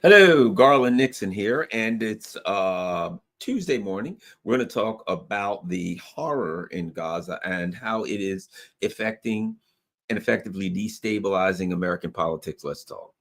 Hello, Garland Nixon here, and it's Tuesday morning. We're going to talk about the horror in Gaza and how it is affecting and effectively destabilizing American politics. Let's talk.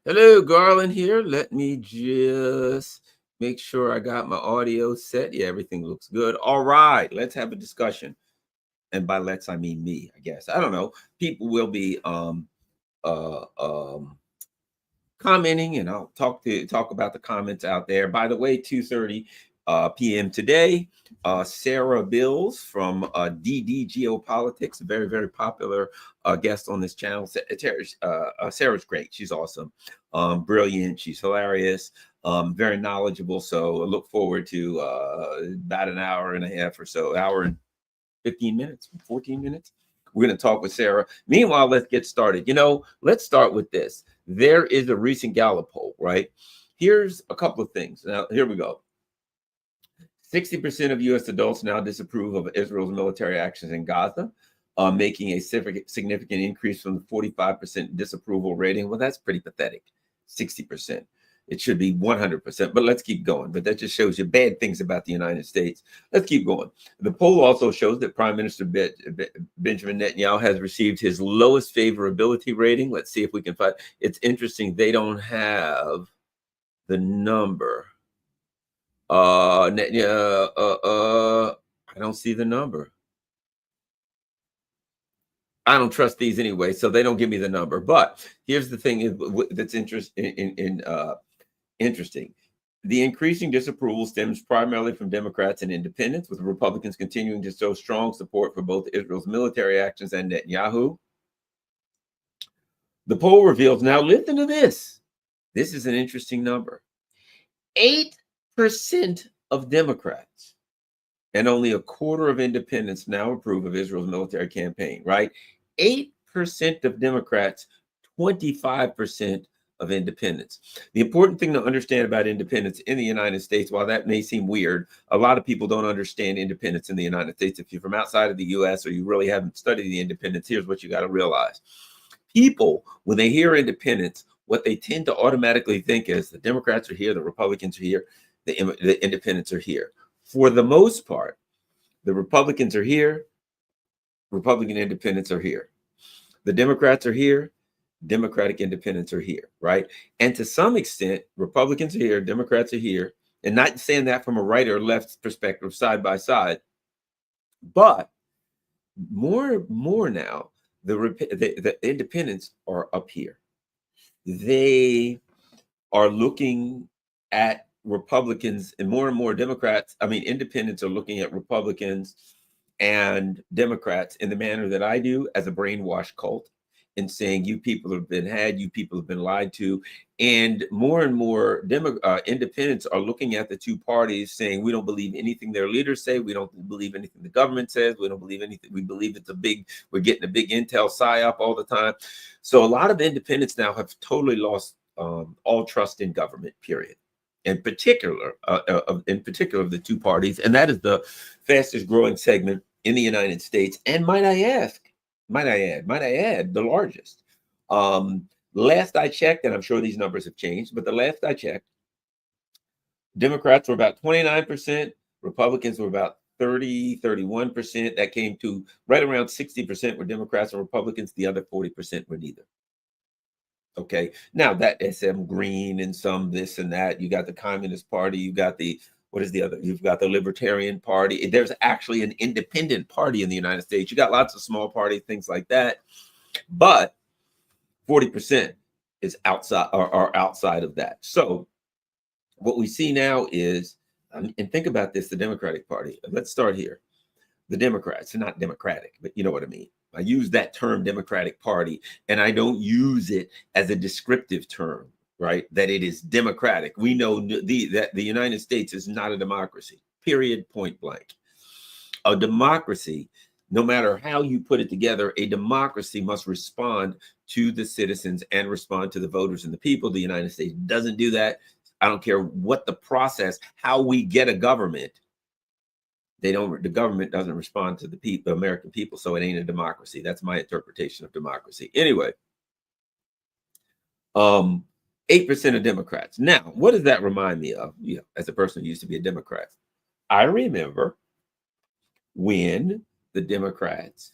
Hello, Garland here. Let me just make sure I got my audio set. Yeah, everything looks good. All right, let's have a discussion. And by let's, I mean me, I guess. I don't know. People will be uh, um, commenting, and I'll talk about the comments out there. By the way, 2:30 p.m. today, Sarah Bills from DD Geopolitics, a very popular guest on this channel. Sarah's great. She's awesome, brilliant. She's hilarious. Very knowledgeable. So I look forward to about an hour and a half or so, hour and 15 minutes, 14 minutes. We're going to talk with Sarah. Meanwhile, let's get started. Let's start with this. There is a recent Gallup poll, right? Here's a couple of things. Now, here we go. 60% of U.S. adults now disapprove of Israel's military actions in Gaza, making a significant increase from the 45% disapproval rating. Well, that's pretty pathetic, 60%. It should be 100%, but let's keep going. But that just shows you bad things about the United States. Let's keep going. The poll also shows that Prime Minister Benjamin Netanyahu has received his lowest favorability rating. Let's see if we can find. It's interesting. They don't have the number. I don't see the number. I don't trust these anyway, so they don't give me the number. But here's the thing that's interesting. The increasing disapproval stems primarily from Democrats and independents, with Republicans continuing to show strong support for both Israel's military actions and Netanyahu. The poll reveals, now listen to this. This is an interesting number. 8% of Democrats and only a quarter of independents now approve of Israel's military campaign, right? 8% of Democrats, 25% of independents. The important thing to understand about independence in the United States, while that may seem weird, a lot of people don't understand independence in the United States. If you're from outside of the US or you really haven't studied the independence, here's what you got to realize. People, when they hear independence, what they tend to automatically think is the Democrats are here, the Republicans are here, the independents are here. For the most part, the Republicans are here, Republican independents are here. The Democrats are here, Democratic independents are here, right? And to some extent, Republicans are here, Democrats are here, and not saying that from a right or left perspective, side by side, but more now, the independents are up here. They are looking at Republicans, and more Democrats, independents are looking at Republicans and Democrats in the manner that I do, as a brainwash cult, and saying, you people have been had, you people have been lied to. And more independents are looking at the two parties saying, we don't believe anything their leaders say. We don't believe anything the government says. We don't believe anything. We believe we're getting a big intel psyop all the time. So a lot of independents now have totally lost all trust in government, period. In particular of the two parties. And that is the fastest growing segment in the United States. And might I add, the largest. Last I checked, and I'm sure these numbers have changed, but the last I checked, Democrats were about 29%, Republicans were about 31%. That came to right around 60% were Democrats and Republicans. The other 40% were neither. Okay, now that SM Green and some this and that, you got the Communist Party, you got you've got the Libertarian Party. There's actually an independent party in the United States. You got lots of small parties, things like that, but 40% is outside or outside of that. So what we see now is, and think about this, the Democratic Party. Let's start here. The Democrats are not democratic, but you know what I mean. I use that term Democratic Party, and I don't use it as a descriptive term. right? That it is democratic. We know that the United States is not a democracy, period, point blank. A democracy, no matter how you put it together, a democracy must respond to the citizens and respond to the voters and the people. The United States doesn't do that. I don't care what the process, how we get a government. The government doesn't respond to the people, the American people, so it ain't a democracy. That's my interpretation of democracy. Anyway, 8% of Democrats. Now, what does that remind me of? As a person who used to be a Democrat, I remember when the Democrats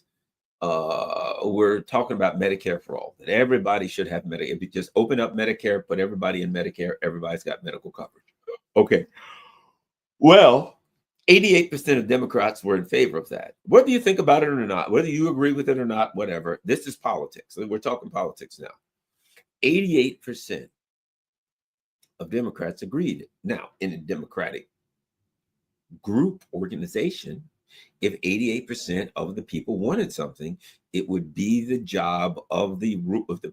were talking about Medicare for all, that everybody should have Medicare. If you just open up Medicare, put everybody in Medicare, everybody's got medical coverage. Okay. Well, 88% of Democrats were in favor of that. Whether you think about it or not, whether you agree with it or not, whatever, this is politics. We're talking politics now. 88% of Democrats agreed. Now, in a Democratic group organization, if 88% of the people wanted something, it would be the job of the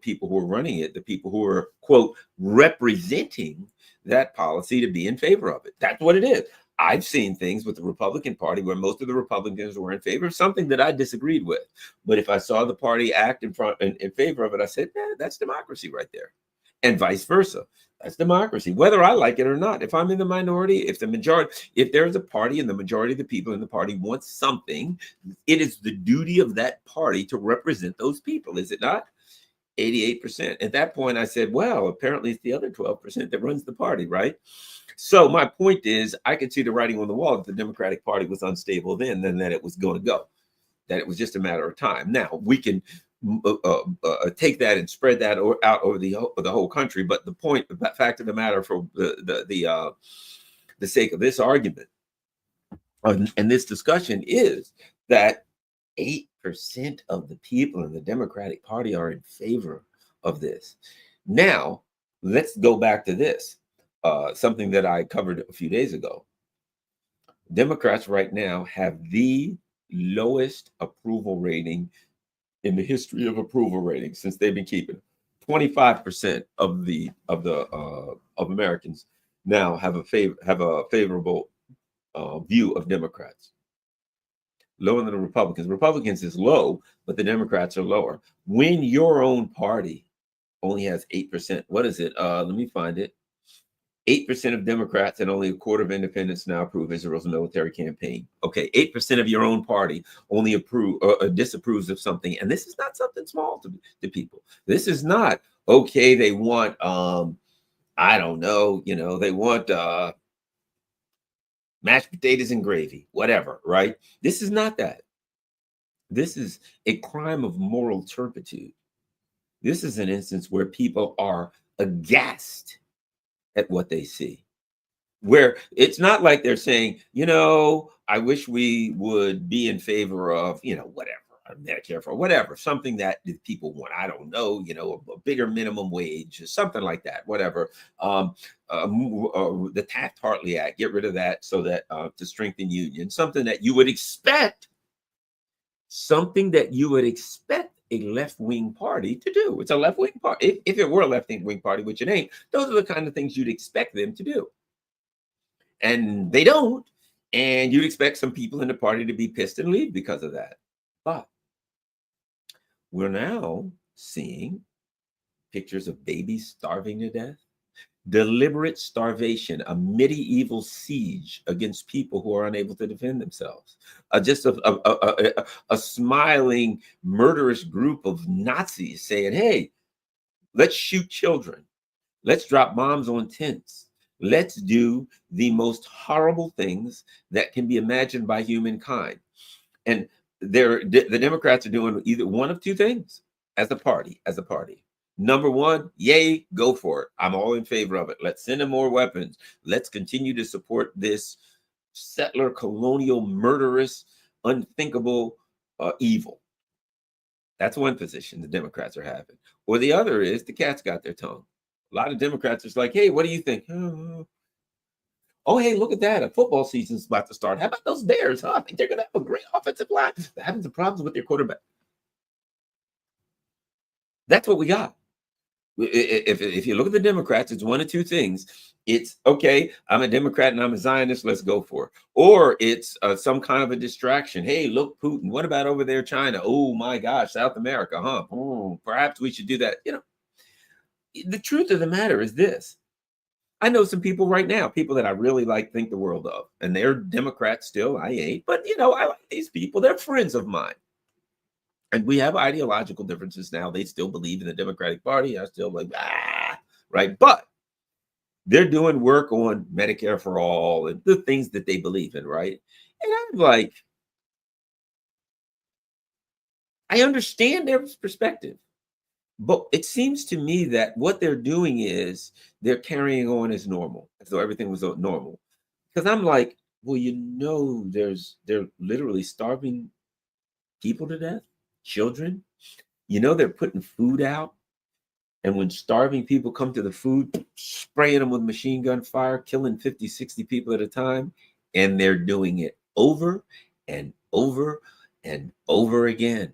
people who are running it, the people who are, quote, representing that policy, to be in favor of it. That's what it is. I've seen things with the Republican Party where most of the Republicans were in favor of something that I disagreed with. But if I saw the party act in favor of it, I said, that's democracy right there. And vice versa. That's democracy, whether I like it or not. If I'm in the minority, if there's a party and the majority of the people in the party want something, it is the duty of that party to represent those people, is it not? 88%. At that point, I said, well, apparently it's the other 12% that runs the party, right? So my point is, I could see the writing on the wall that the Democratic Party was unstable then, and that it was going to go, that it was just a matter of time. Now, we can take that and spread that out over the whole country. But the fact of the matter, for the sake of this argument and this discussion, is that 8% of the people in the Democratic Party are in favor of this. Now, let's go back to this, something that I covered a few days ago. Democrats right now have the lowest approval rating in the history of approval ratings since they've been keeping. 25% of Americans now have a favorable view of Democrats, lower than the Republicans. Republicans is low, but the Democrats are lower. When your own party only has 8%, what is it? Let me find it. 8% of Democrats and only a quarter of independents now approve Israel's military campaign. Okay, 8% of your own party only disapproves of something. And this is not something small to people. This is not, okay, they want, I don't know, they want mashed potatoes and gravy, whatever, right? This is not that. This is a crime of moral turpitude. This is an instance where people are aghast at what they see, where it's not like they're saying, I wish we would be in favor of, whatever, Medicare for whatever, something that people want. I don't know, a bigger minimum wage, something like that, whatever. The Taft-Hartley Act, get rid of that so that to strengthen unions, something that you would expect a left-wing party to do. It's a left-wing party. If it were a left-wing party, which it ain't, those are the kind of things you'd expect them to do. And they don't. And you'd expect some people in the party to be pissed and leave because of that. But we're now seeing pictures of babies starving to death. Deliberate starvation, a medieval siege against people who are unable to defend themselves. Just a smiling, murderous group of Nazis saying, hey, let's shoot children. Let's drop bombs on tents. Let's do the most horrible things that can be imagined by humankind. And the Democrats are doing either one of two things as a party. Number one, yay, go for it. I'm all in favor of it. Let's send them more weapons. Let's continue to support this settler, colonial, murderous, unthinkable evil. That's one position the Democrats are having. Or the other is the cat's got their tongue. A lot of Democrats are like, hey, what do you think? Oh, hey, look at that. A football season's about to start. How about those Bears? I think they're going to have a great offensive line. They're having some problems with their quarterback. That's what we got. If you look at the Democrats, it's one of two things. It's okay, I'm a Democrat and I'm a Zionist, let's go for it. Or it's some kind of a distraction. Hey, look, Putin, what about over there, China? Oh my gosh, South America, huh? Oh, perhaps we should do that. The truth of the matter is this. I know some people right now, people that I really like, think the world of, and they're Democrats still. I ain't, but I like these people. They're friends of mine. And we have ideological differences now. They still believe in the Democratic Party. I still like, right? But they're doing work on Medicare for all and the things that they believe in, right? And I'm like, I understand their perspective, but it seems to me that what they're doing is they're carrying on as normal, as though everything was normal. Because I'm like, well, they're literally starving people to death, children. They're putting food out. And when starving people come to the food, spraying them with machine gun fire, killing 50, 60 people at a time. And they're doing it over and over and over again.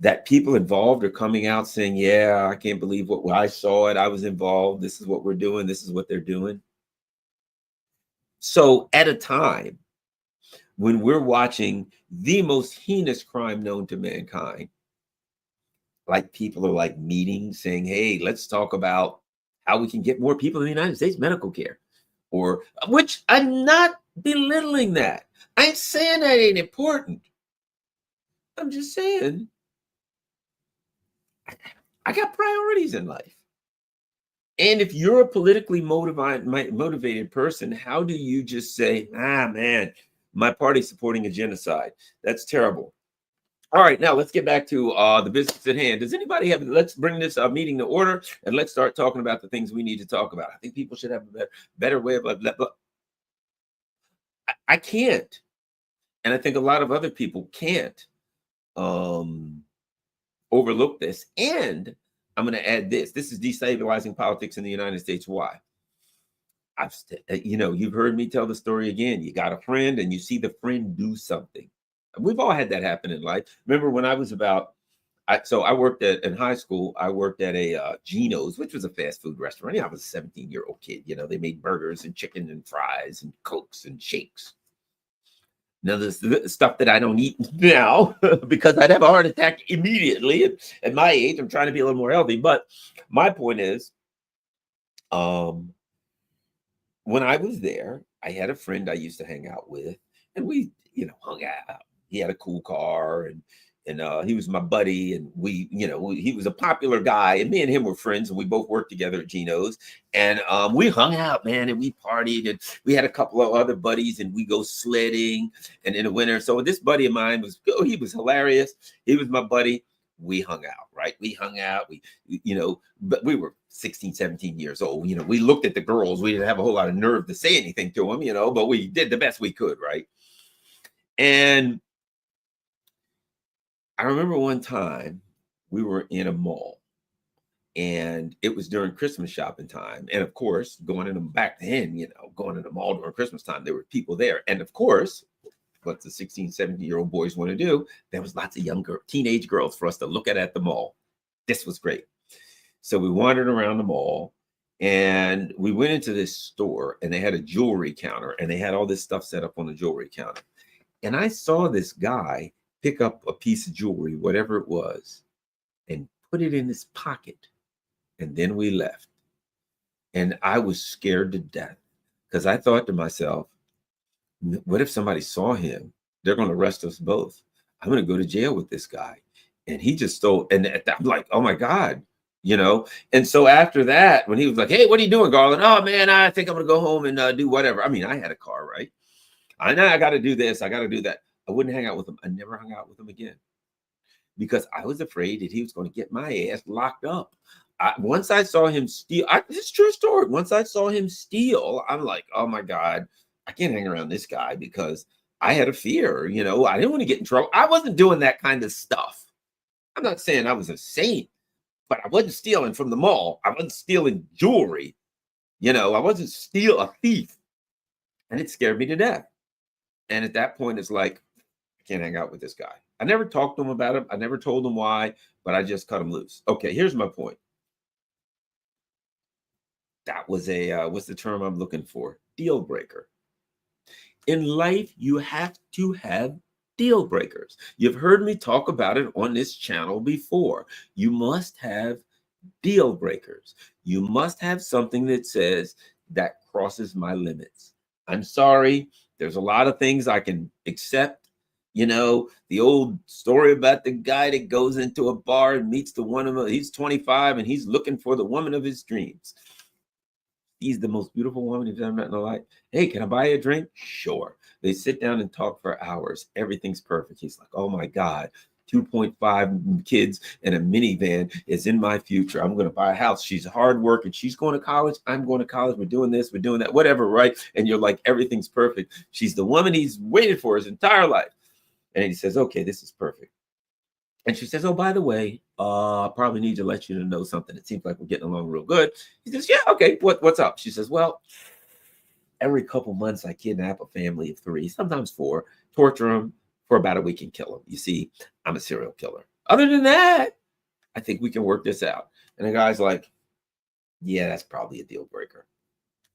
That people involved are coming out saying, yeah, I can't believe what I saw it. I was involved. This is what we're doing. This is what they're doing. So at a time when we're watching the most heinous crime known to mankind, like people are like meeting saying, hey, let's talk about how we can get more people in the United States medical care, or which I'm not belittling that. I ain't saying that ain't important. I'm just saying I got priorities in life. And if you're a politically motivated person, how do you just say, man, my party's supporting a genocide? That's terrible. All right, now let's get back to the business at hand. Does anybody have, let's bring this meeting to order and let's start talking about the things we need to talk about. I think people should have a better way of, I can't. And I think a lot of other people can't overlook this. And I'm going to add this. This is destabilizing politics in the United States. Why? You've heard me tell the story again. You got a friend and you see the friend do something. We've all had that happen in life. Remember when I was I worked in high school. I worked at a Geno's, which was a fast food restaurant. I was a 17-year-old kid. They made burgers and chicken and fries and Cokes and shakes. Now, this stuff that I don't eat now because I'd have a heart attack immediately. At my age, I'm trying to be a little more healthy. But my point is, when I was there, I had a friend I used to hang out with, and we, hung out. He had a cool car, and he was my buddy, and he was a popular guy, and me and him were friends, and we both worked together at Geno's, and we hung out, man, and we partied, and we had a couple of other buddies, and we go sledding, and in the winter. So this buddy of mine he was hilarious. He was my buddy. We hung out, right? We hung out. But we were 16, 17 years old. We looked at the girls. We didn't have a whole lot of nerve to say anything to them, but we did the best we could, right? And I remember one time we were in a mall and it was during Christmas shopping time. And of course, going in the back then, going in the mall during Christmas time, there were people there. And of course, what the 16, 17-year-old boys want to do, there was lots of younger teenage girls for us to look at the mall. This was great. So we wandered around the mall and we went into this store and they had a jewelry counter and they had all this stuff set up on the jewelry counter. And I saw this guy pick up a piece of jewelry, whatever it was, and put it in his pocket. And then we left. And I was scared to death because I thought to myself, what if somebody saw him? They're going to arrest us both. I'm going to go to jail with this guy. And he just stole. And I'm like, oh my God, And so after that, when he was like, hey, what are you doing, Garland? Oh man, I think I'm going to go home and do whatever. I mean, I had a car, right? I know I got to do this. I got to do that. I wouldn't hang out with him. I never hung out with him again because I was afraid that he was going to get my ass locked up. Once I saw him steal, this is true story. Once I saw him steal, I'm like, oh my God, I can't hang around this guy because I had a fear. I didn't want to get in trouble. I wasn't doing that kind of stuff. I'm not saying I was a saint, but I wasn't stealing from the mall. I wasn't stealing jewelry. I wasn't a thief. And it scared me to death. And at that point, it's like, I can't hang out with this guy. I never talked to him about it. I never told him why, but I just cut him loose. Okay, here's my point. That was a what's the term I'm looking for? Deal breaker. In life, you have to have deal breakers. You've heard me talk about it on this channel before. You must have deal breakers. You must have something that says that crosses my limits. I'm sorry, there's a lot of things I can accept. You know, the old story about the guy that goes into a bar and meets the one of them. He's 25 and he's looking for the woman of his dreams. He's the most beautiful woman he's ever met in her life. Hey, can I buy you a drink? Sure. They sit down and talk for hours. Everything's perfect. He's like, oh my God, 2.5 kids and a minivan is in my future. I'm going to buy a house. She's hard working. She's going to college. I'm going to college. We're doing this. We're doing that, whatever, right? And you're like, everything's perfect. She's the woman he's waited for his entire life. And he says, okay, this is perfect. And she says, oh, by the way, I probably need to let you to know something. It seems like we're getting along real good. He says, yeah, okay, what's up? She says, well, every couple months I kidnap a family of 3, sometimes 4, torture them for about a week and kill them. You see, I'm a serial killer. Other than that, I think we can work this out. And the guy's like, yeah, that's probably a deal breaker.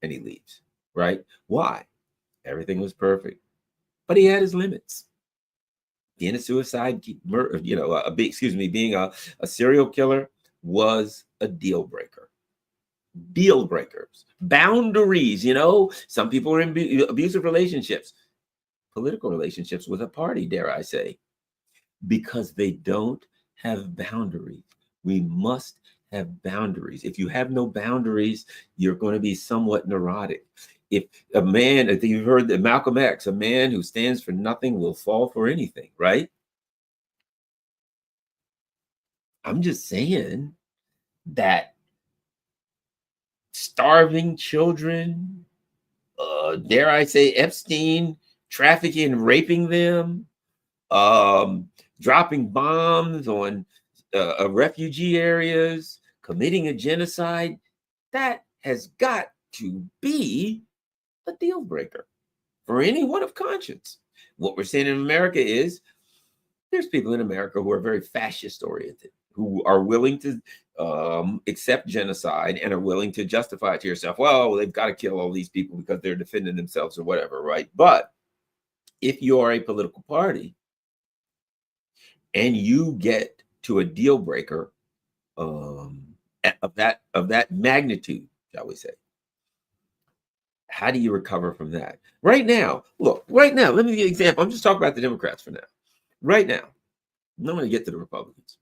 And he leaves, right? Why? Everything was perfect. But he had his limits. Being a suicide, being a serial killer was a deal breaker. Deal breakers, boundaries. Some people are in abusive relationships, political relationships with a party, dare I say, because they don't have boundaries. We must have boundaries. If you have no boundaries, you're going to be somewhat neurotic. If you've heard that Malcolm X, a man who stands for nothing will fall for anything, right? I'm just saying that starving children, dare I say, Epstein trafficking, raping them, dropping bombs on refugee areas, committing a genocide, that has got to be a deal breaker for anyone of conscience. What we're seeing in America is there's people in America who are very fascist oriented, who are willing to accept genocide and are willing to justify it to yourself. Well, they've got to kill all these people because they're defending themselves or whatever, right? But if you are a political party and you get to a deal breaker of that magnitude, shall we say, how do you recover from that? Right now, look, let me give you an example. I'm just talking about the Democrats for now. Right now, I'm going to get to the Republicans.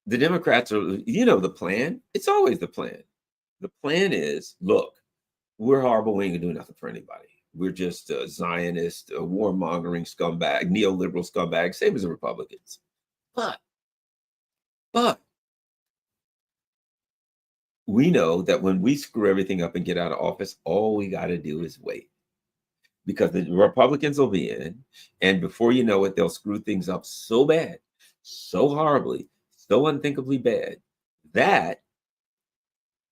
The Democrats are, the plan. It's always the plan. The plan is, look, we're horrible. We ain't gonna do nothing for anybody. We're just a Zionist, a warmongering scumbag, neoliberal scumbag, same as the Republicans. But we know that when we screw everything up and get out of office, all we got to do is wait. Because the Republicans will be in, and before you know it, they'll screw things up so bad, so horribly, so unthinkably bad that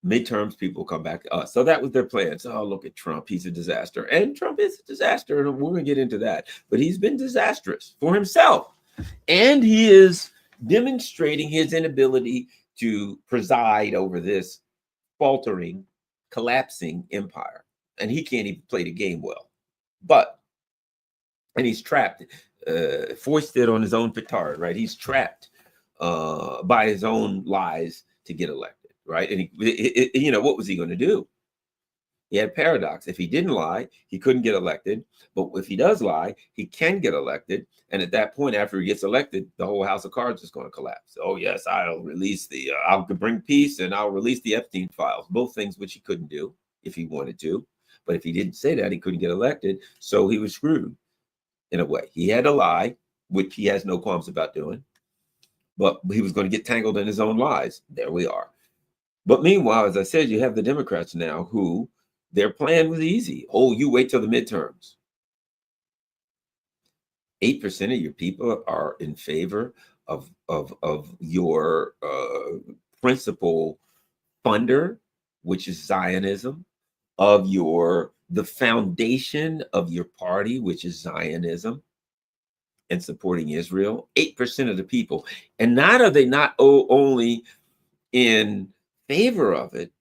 midterms people come back to us. So that was their plan. So, look at Trump. He's a disaster. And Trump is a disaster. And we're going to get into that. But he's been disastrous for himself. And he is demonstrating his inability to preside over this faltering, collapsing empire. And he can't even play the game well. And he's trapped, foisted on his own petard, right? He's trapped by his own lies to get elected. Right. And what was he going to do? He had a paradox. If he didn't lie, he couldn't get elected. But if he does lie, he can get elected. And at that point, after he gets elected, the whole house of cards is going to collapse. Oh, yes, I'll bring peace and I'll release the Epstein files, both things which he couldn't do if he wanted to. But if he didn't say that, he couldn't get elected. So he was screwed in a way. He had to lie, which he has no qualms about doing. But he was going to get tangled in his own lies. There we are. But meanwhile, as I said, you have the Democrats now who their plan was easy. Oh, you wait till the midterms. 8% of your people are in favor of your principal funder, which is Zionism, of the foundation of your party, which is Zionism, and supporting Israel. 8% of the people. And not are they not only in favor of it,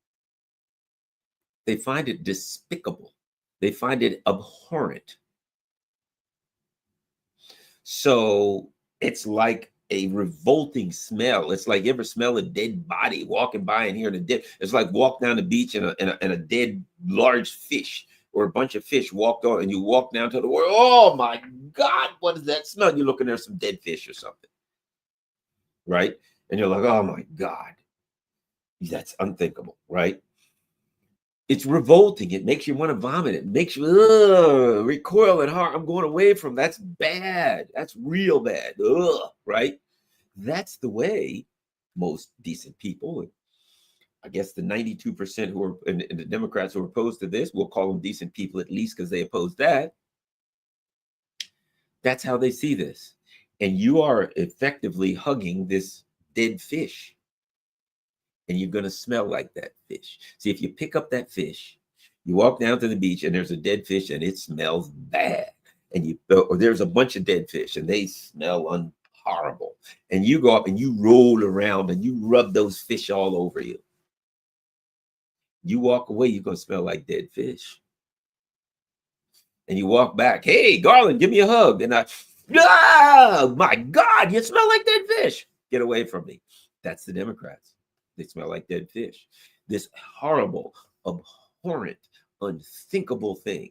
They find it despicable. They find it abhorrent. So it's like a revolting smell. It's like, you ever smell a dead body walking by and hearing a dead? It's like walk down the beach and a dead large fish or a bunch of fish walked on, and you walk down to the water. Oh my God, what is that smell? You're looking, there's some dead fish or something, right? And you're like, oh my God, that's unthinkable, right? It's revolting. It makes you want to vomit. It makes you recoil and heart. I'm going away from. That's bad. That's real bad. Ugh, right? That's the way most decent people, I guess the 92% who are and the Democrats who are opposed to this, we'll call them decent people at least because they oppose that. That's how they see this. And you are effectively hugging this dead fish. And you're going to smell like that fish. See, if you pick up that fish, you walk down to the beach and there's a dead fish and it smells bad. And or there's a bunch of dead fish and they smell horrible. And you go up and you roll around and you rub those fish all over you. You walk away, you're going to smell like dead fish. And you walk back, hey, Garland, give me a hug. And oh my God, you smell like dead fish. Get away from me. That's the Democrats. They smell like dead fish. This horrible, abhorrent, unthinkable thing.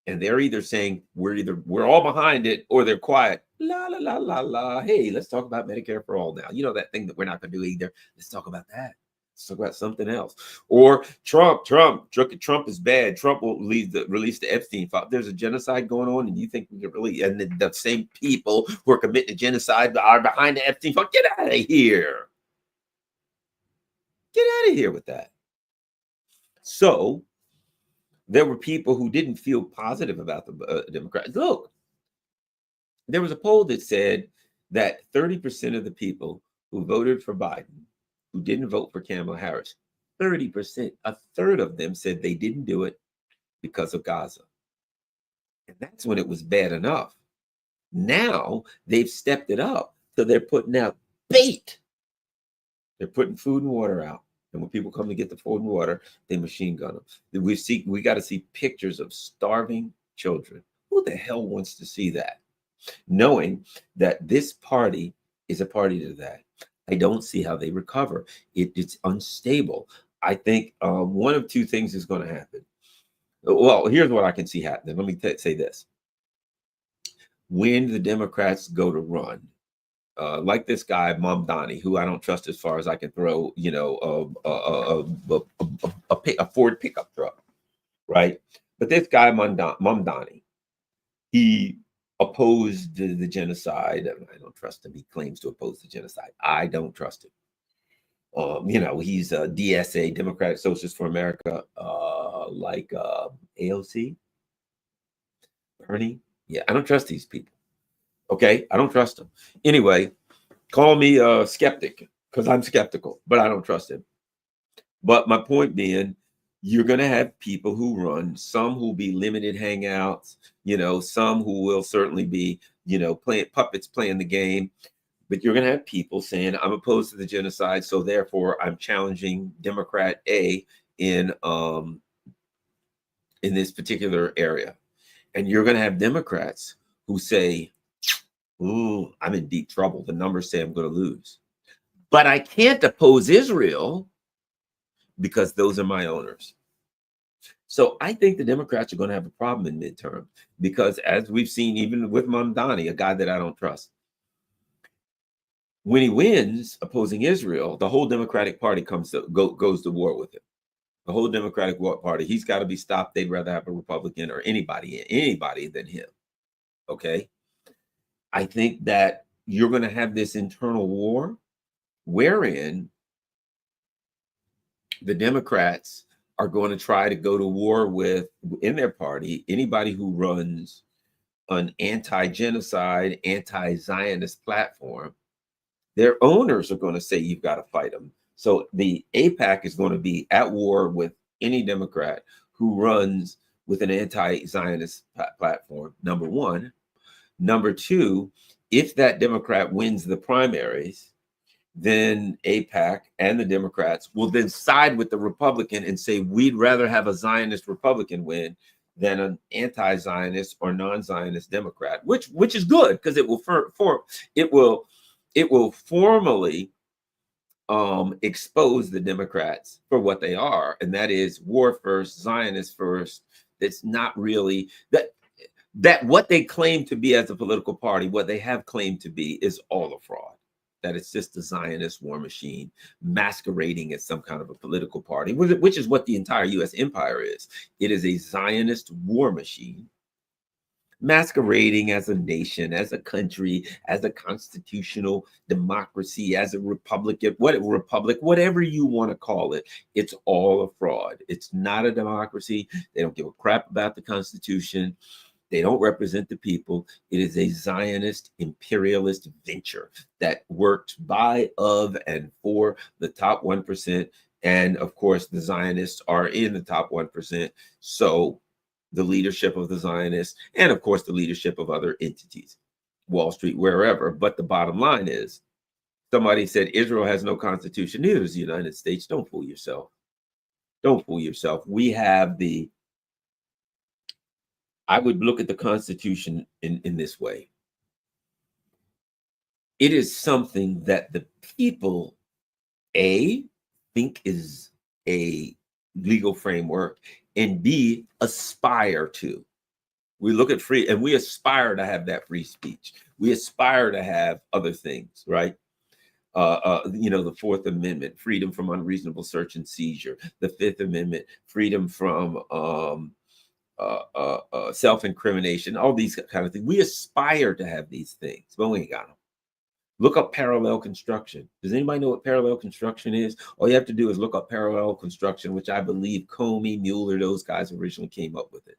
And they're either saying we're all behind it, or they're quiet. La la la la la. Hey, let's talk about Medicare for all now. You know that thing that we're not going to do either. Let's talk about that. Let's talk about something else. Or Trump is bad. Trump will release the Epstein file. There's a genocide going on, and you think we can really? And the same people who are committing genocide are behind the Epstein file. Get out of here. Get out of here with that. So there were people who didn't feel positive about the Democrats. Look, there was a poll that said that 30% of the people who voted for Biden, who didn't vote for Kamala Harris, 30%, a third of them said they didn't do it because of Gaza. And that's when it was bad enough. Now they've stepped it up. So they're putting out bait. They're putting food and water out. And when people come to get the food and water, they machine gun them. We got to see pictures of starving children. Who the hell wants to see that? Knowing that this party is a party to that. I don't see how they recover. It's unstable. I think one of two things is going to happen. Well, here's what I can see happening. Let me say this. When the Democrats go to run, like this guy Mamdani, who I don't trust as far as I can throw, a Ford pickup truck, right? But this guy Mamdani, he opposed the genocide. I don't trust him. He claims to oppose the genocide. I don't trust him. He's a DSA, Democratic Socialist for America, like AOC, Bernie. Yeah, I don't trust these people. Okay, I don't trust him. Anyway, call me a skeptic because I'm skeptical, but I don't trust him. But my point being, you're going to have people who run, some who will be limited hangouts, some who will certainly be, playing puppets, playing the game. But you're going to have people saying, I'm opposed to the genocide, so therefore I'm challenging Democrat A in this particular area. And you're going to have Democrats who say, ooh, I'm in deep trouble. The numbers say I'm going to lose. But I can't oppose Israel because those are my owners. So I think the Democrats are going to have a problem in midterm because, as we've seen, even with Mamdani, a guy that I don't trust, when he wins opposing Israel, the whole Democratic Party goes to war with him. The whole Democratic Party, he's got to be stopped. They'd rather have a Republican or anybody than him. Okay. I think that you're going to have this internal war wherein the Democrats are going to try to go to war with, in their party, anybody who runs an anti-genocide, anti-Zionist platform. Their owners are going to say you've got to fight them. So the AIPAC is going to be at war with any Democrat who runs with an anti-Zionist platform, number one. Number two, if that Democrat wins the primaries, then AIPAC and the Democrats will then side with the Republican and say, we'd rather have a Zionist Republican win than an anti-Zionist or non-Zionist Democrat, which is good because it will it will formally expose the Democrats for what they are, and that is war first, Zionist first. That's not really that what they claim to be as a political party, what they have claimed to be is all a fraud. That it's just a Zionist war machine masquerading as some kind of a political party, which is what the entire US empire is. It is a Zionist war machine masquerading as a nation, as a country, as a constitutional democracy, as a republic, whatever you want to call it. It's all a fraud. It's not a democracy. They don't give a crap about the Constitution. They don't represent the people. It is a Zionist imperialist venture that works by, of, and for the top 1%. And of course, the Zionists are in the top 1%. So the leadership of the Zionists, and of course, the leadership of other entities, Wall Street, wherever. But the bottom line is, somebody said Israel has no constitution, neither does the United States. Don't fool yourself. Don't fool yourself. We have I would look at the Constitution in this way. It is something that the people, A, think is a legal framework, and B, aspire to. We look at free, and we aspire to have that free speech. We aspire to have other things, right? The Fourth Amendment, freedom from unreasonable search and seizure. The Fifth Amendment, freedom from self-incrimination, all these kind of things. We aspire to have these things, but we ain't got them. Look up parallel construction. Does anybody know what parallel construction is? All you have to do is look up parallel construction, which I believe Comey, Mueller, those guys originally came up with it.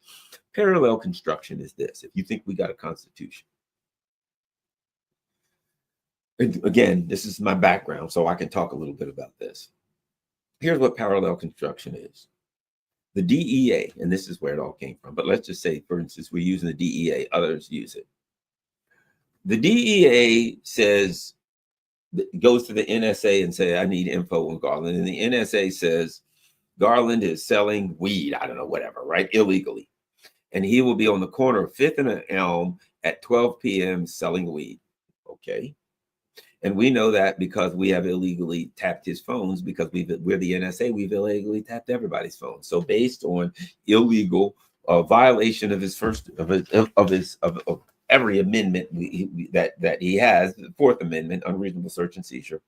Parallel construction is this. If you think we got a constitution. And again, this is my background, so I can talk a little bit about this. Here's what parallel construction is. The DEA, and this is where it all came from, but let's just say, for instance, we're using the DEA, others use it. The DEA goes to the NSA and say, I need info on Garland. And the NSA says, Garland is selling weed, I don't know, whatever, right? Illegally. And he will be on the corner of 5th and Elm at 12 p.m. selling weed. Okay. And we know that because we have illegally tapped his phones, because we're the NSA, we've illegally tapped everybody's phones. So based on illegal violation of his every amendment that he has, the Fourth Amendment, unreasonable search and seizure,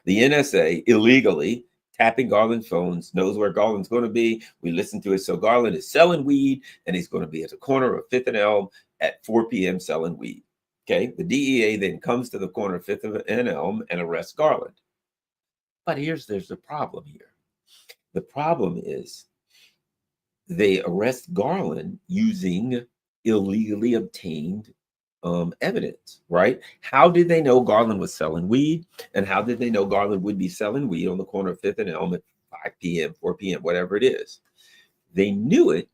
the NSA illegally tapping Garland's phones, knows where Garland's going to be. We listen to it. So Garland is selling weed, and he's going to be at the corner of 5th and Elm at 4 p.m. selling weed. Okay. The DEA then comes to the corner of 5th and Elm and arrests Garland. But there's the problem here. The problem is they arrest Garland using illegally obtained evidence, right? How did they know Garland was selling weed? And how did they know Garland would be selling weed on the corner of 5th and Elm at 5 p.m., 4 p.m., whatever it is? They knew it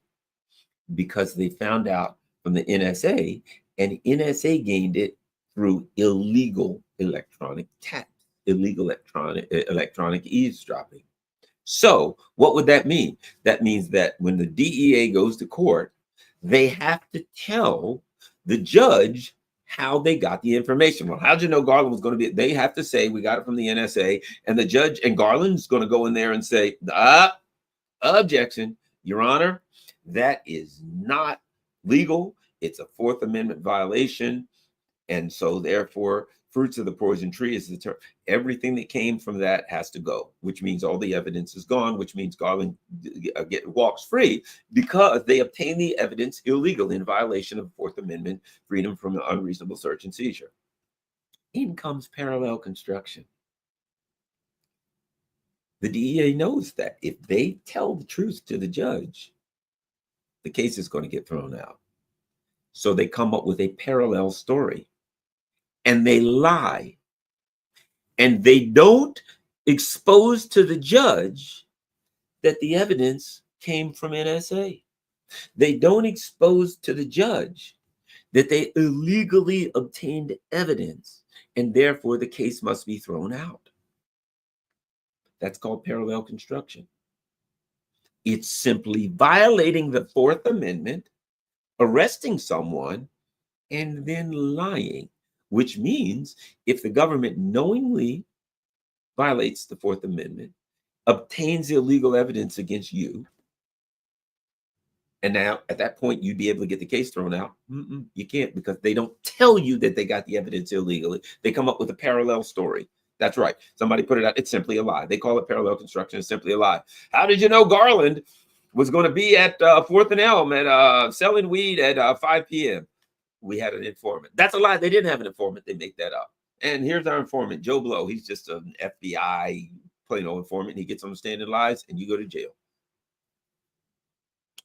because they found out from the NSA, and NSA gained it through illegal electronic taps, illegal electronic eavesdropping. So what would that mean? That means that when the DEA goes to court, they have to tell the judge how they got the information. Well, how'd you know Garland was going to be? They have to say, we got it from the NSA, and the judge and Garland's going to go in there and say, objection, Your Honor, that is not legal. It's a Fourth Amendment violation. And so therefore, fruits of the poison tree is the term. Everything that came from that has to go, which means all the evidence is gone, which means Garland walks free because they obtained the evidence illegally in violation of the Fourth Amendment, freedom from unreasonable search and seizure. In comes parallel construction. The DEA knows that if they tell the truth to the judge, the case is going to get thrown out. So they come up with a parallel story. And they lie, and they don't expose to the judge that the evidence came from NSA. They don't expose to the judge that they illegally obtained evidence and therefore the case must be thrown out. That's called parallel construction. It's simply violating the Fourth Amendment, arresting someone, and then lying, which means if the government knowingly violates the Fourth Amendment, obtains illegal evidence against you, and now at that point you'd be able to get the case thrown out. You can't, because they don't tell you that they got the evidence illegally. They come up with a parallel story. That's right. Somebody put it out. It's simply a lie. They call it parallel construction. It's simply a lie. How did you know Garland was going to be at 4th and Elm at selling weed at 5 p.m.? We had an informant. That's a lie. They didn't have an informant. They make that up. And here's our informant, Joe Blow. He's just an FBI plain old informant. He gets on the stand and lies, and you go to jail.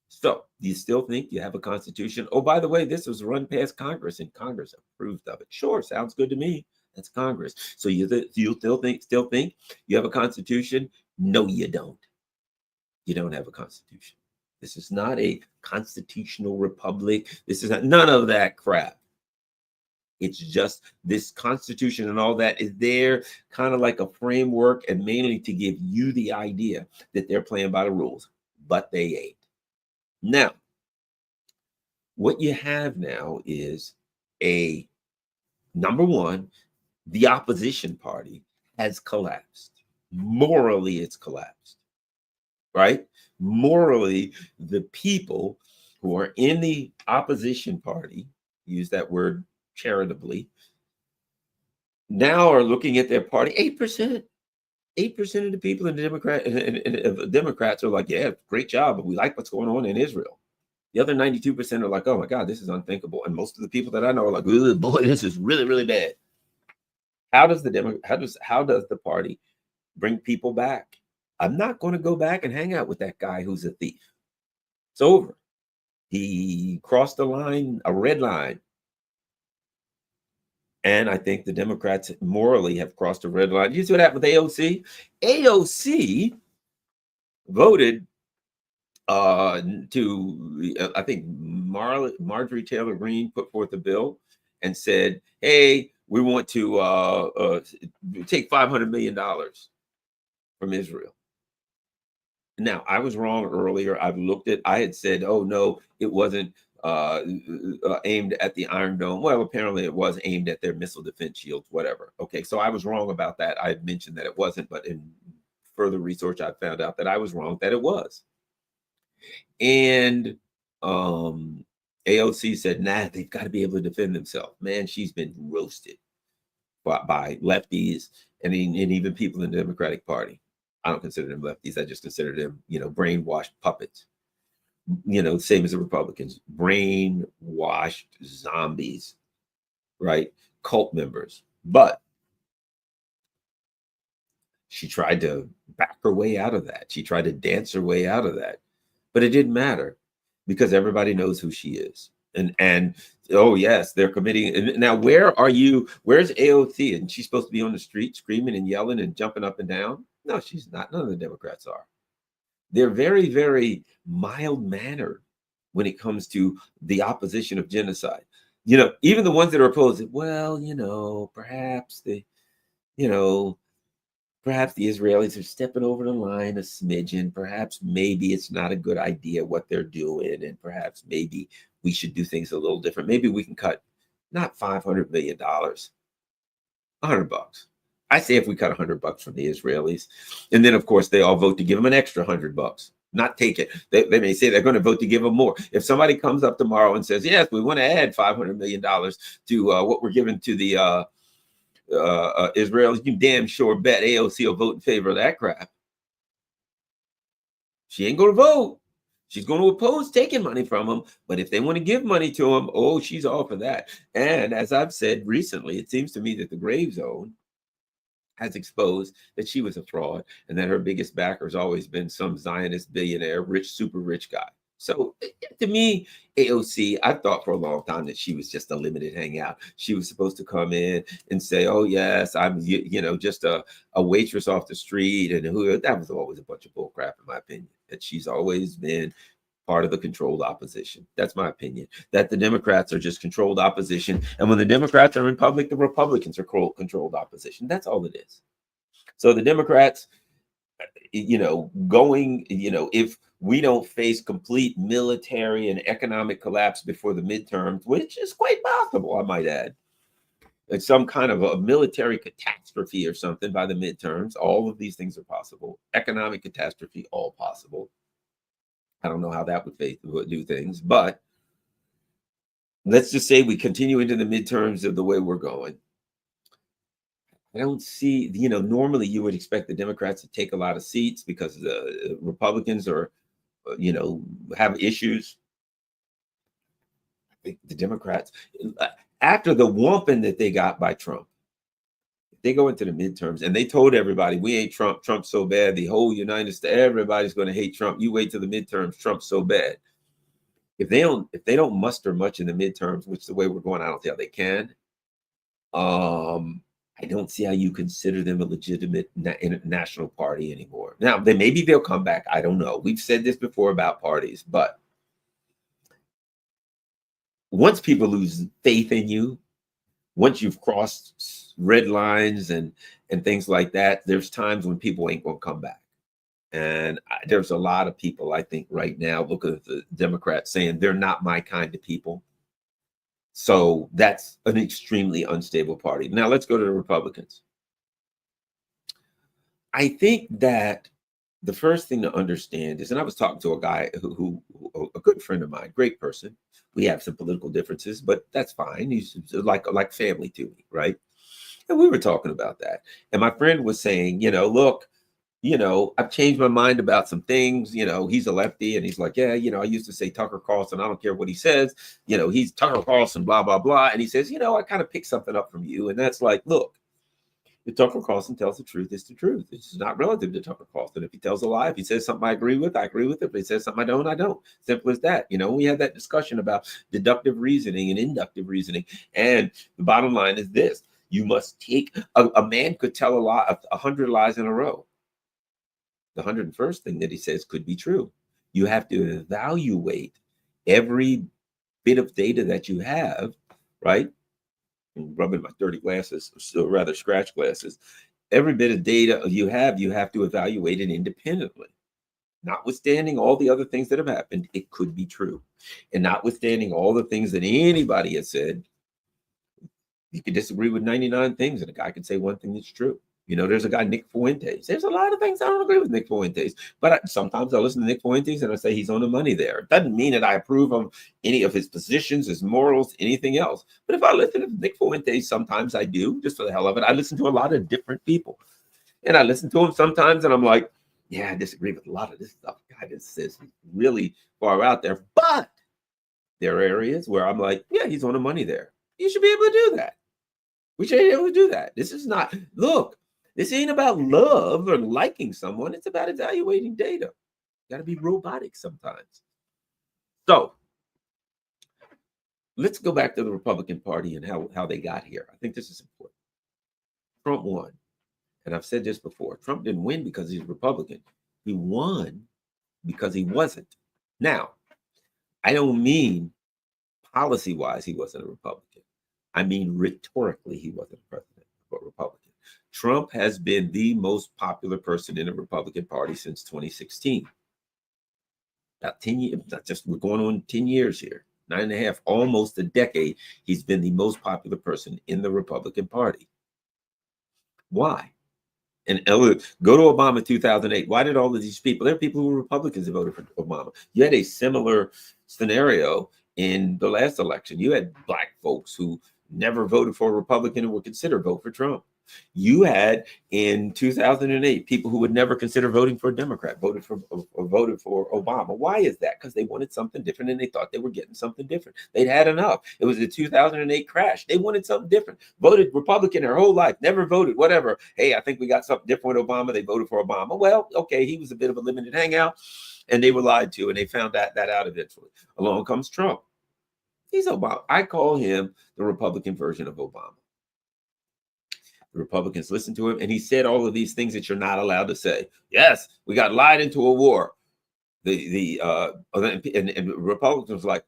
So, do you still think you have a constitution? Oh, by the way, this was run past Congress, and Congress approved of it. Sure, sounds good to me. That's Congress. So you still think you have a constitution? No, you don't. You don't have a constitution. This is not a constitutional republic. This is none of that crap. It's just this constitution and all that is there kind of like a framework, and mainly to give you the idea that they're playing by the rules, but they ain't. Now, what you have now is number one, the opposition party has collapsed. Morally, it's collapsed, right? Morally, the people who are in the opposition party, use that word charitably, now are looking at their party. 8% of the people in the Democrats are like, yeah, great job, but we like what's going on in Israel. The other 92% are like, oh my God, this is unthinkable. And most of the people that I know are like, oh boy, this is really, really bad. How does the party bring people back? I'm not going to go back and hang out with that guy who's a thief. It's over. He crossed the line, a red line. And I think the Democrats morally have crossed a red line. You see what happened with AOC? AOC voted I think Marjorie Taylor Greene put forth a bill and said, hey, we want to take $500 million from Israel. Now, I was wrong earlier. I had said, oh no, it wasn't aimed at the Iron Dome. Well, apparently it was aimed at their missile defense shields, whatever. Okay, so I was wrong about that. I had mentioned that it wasn't, but in further research, I found out that I was wrong, that it was. And AOC said, nah, they've got to be able to defend themselves. Man, she's been roasted by lefties and even people in the Democratic Party. I don't consider them lefties. I just consider them, brainwashed puppets. Same as the Republicans, brainwashed zombies, right? Cult members. But she tried to back her way out of that. She tried to dance her way out of that. But it didn't matter, because everybody knows who she is. And oh yes, they're committing. And now, where's AOC? And she's supposed to be on the street screaming and yelling and jumping up and down? No, she's not. None of the Democrats are. They're very, very mild-mannered when it comes to the opposition of genocide. Even the ones that are opposed, well, perhaps the Israelis are stepping over the line a smidgen. Perhaps maybe it's not a good idea what they're doing. And perhaps maybe we should do things a little different. Maybe we can cut not $500 million, $100. I say if we cut $100 from the Israelis, and then of course they all vote to give them an extra $100, not take it. They may say they're going to vote to give them more. If somebody comes up tomorrow and says, yes, we want to add $500 million to what we're giving to the Israelis, you damn sure bet AOC will vote in favor of that crap. She ain't going to vote. She's going to oppose taking money from them. But if they want to give money to them, oh, she's all for that. And as I've said recently, it seems to me that the Grave Zone has exposed that she was a fraud, and that her biggest backer has always been some Zionist billionaire, super rich guy. So to me, AOC, I thought for a long time that she was just a limited hangout. She was supposed to come in and say, oh yes, I'm just a waitress off the street, and that was always a bunch of bull crap in my opinion. That she's always been part of the controlled opposition. That's my opinion, that the Democrats are just controlled opposition. And when the Democrats are in public, the Republicans are controlled opposition. That's all it is. So the Democrats, going, if we don't face complete military and economic collapse before the midterms, which is quite possible, I might add, it's some kind of a military catastrophe or something by the midterms. All of these things are possible. Economic catastrophe, all possible. I don't know how that would do things, but let's just say we continue into the midterms of the way we're going. I don't see, normally you would expect the Democrats to take a lot of seats because the Republicans are, have issues. I think the Democrats, after the whooping that they got by Trump, they go into the midterms and they told everybody, we ain't Trump. Trump's so bad. The whole United States, everybody's going to hate Trump. You wait till the midterms. Trump's so bad. If they don't muster much in the midterms, which the way we're going, I don't see how they can. I don't see how you consider them a legitimate national party anymore. Now, maybe they'll come back. I don't know. We've said this before about parties, but once people lose faith in you, once you've crossed red lines and things like that, there's times when people ain't going to come back. And there's a lot of people, I think, right now, looking at the Democrats saying they're not my kind of people. So that's an extremely unstable party. Now let's go to the Republicans. I think that the first thing to understand is, and I was talking to a guy who a good friend of mine, great person. We have some political differences, but that's fine. He's like family to me, right? And we were talking about that. And my friend was saying, look, I've changed my mind about some things. He's a lefty and he's like, yeah, I used to say Tucker Carlson. I don't care what he says. He's Tucker Carlson, blah, blah, blah. And he says, I kind of picked something up from you. And that's like, look, if Tucker Carlson tells the truth, it's the truth. It's not relative to Tucker Carlson. If he tells a lie, if he says something I agree with, I agree with it. If he says something I don't, I don't. Simple as that. We had that discussion about deductive reasoning and inductive reasoning. And the bottom line is this. You must take, a man could tell a lie, 100 lies in a row. The 101st thing that he says could be true. You have to evaluate every bit of data that you have, right? I'm rubbing my dirty glasses, or rather scratch glasses. Every bit of data you have to evaluate it independently. Notwithstanding all the other things that have happened, it could be true. And notwithstanding all the things that anybody has said, you could disagree with 99 things, and a guy could say one thing that's true. There's a guy, Nick Fuentes. There's a lot of things I don't agree with Nick Fuentes, but sometimes I listen to Nick Fuentes and I say he's on the money there. It doesn't mean that I approve of any of his positions, his morals, anything else. But if I listen to Nick Fuentes, sometimes I do, just for the hell of it. I listen to a lot of different people, and I listen to him sometimes, and I'm like, yeah, I disagree with a lot of this stuff. God, this is really far out there. But there are areas where I'm like, yeah, he's on the money there. You should be able to do that. We should be able to do that. This is not, look, this ain't about love or liking someone. It's about evaluating data. Got to be robotic sometimes. So let's go back to the Republican Party and how they got here. I think this is important. Trump won. And I've said this before. Trump didn't win because he's Republican. He won because he wasn't. Now, I don't mean policy-wise he wasn't a Republican. I mean rhetorically he wasn't a president of a Republican. Trump has been the most popular person in the Republican Party since 2016. About 10 years, we're going on 10 years here, 9.5, almost a decade. He's been the most popular person in the Republican Party. Why? And go to Obama 2008. Why did all of these people, there are people who were Republicans that voted for Obama. You had a similar scenario in the last election. You had Black folks who never voted for a Republican and would consider vote for Trump. You had in 2008 people who would never consider voting for a Democrat voted for Obama. Why is that? Because they wanted something different and they thought they were getting something different. They'd had enough. It was the 2008 crash. They wanted something different. Voted Republican their whole life, never voted, whatever. Hey, I think we got something different with Obama. They voted for Obama. Well, okay, he was a bit of a limited hangout and they were lied to and they found that out eventually. Along comes Trump. He's Obama. I call him the Republican version of Obama. The Republicans listened to him, and he said all of these things that you're not allowed to say. Yes, we got lied into a war. And Republicans was like,